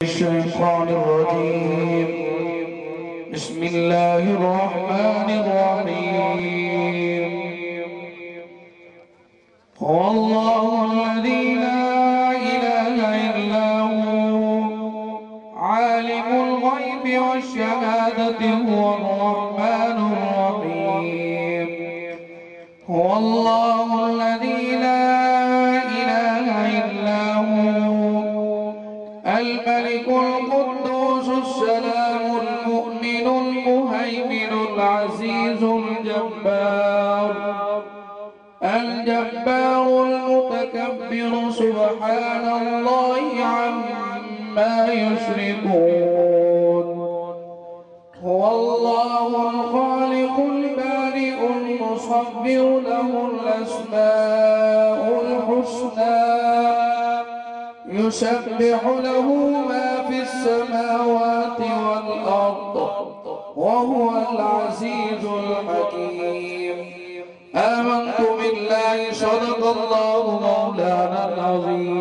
الشيطان الرجيم. بسم الله الرحمن الرحيم. هو الله الذي لا إله إلا هو عالم الغيب والشهادة هو الرحمن الرحيم. هو الله الذي لا إله إلا هو الملك القدوس السلام المؤمن المهيمن العزيز الجبار المتكبر سبحان الله عما يشركون. هو الله الخالق البارئ المصور له الأسماء الحسنى يسبح له ما في السماوات والأرض وهو العزيز الحكيم. آمنت بالله صدق الله مولانا العظيم.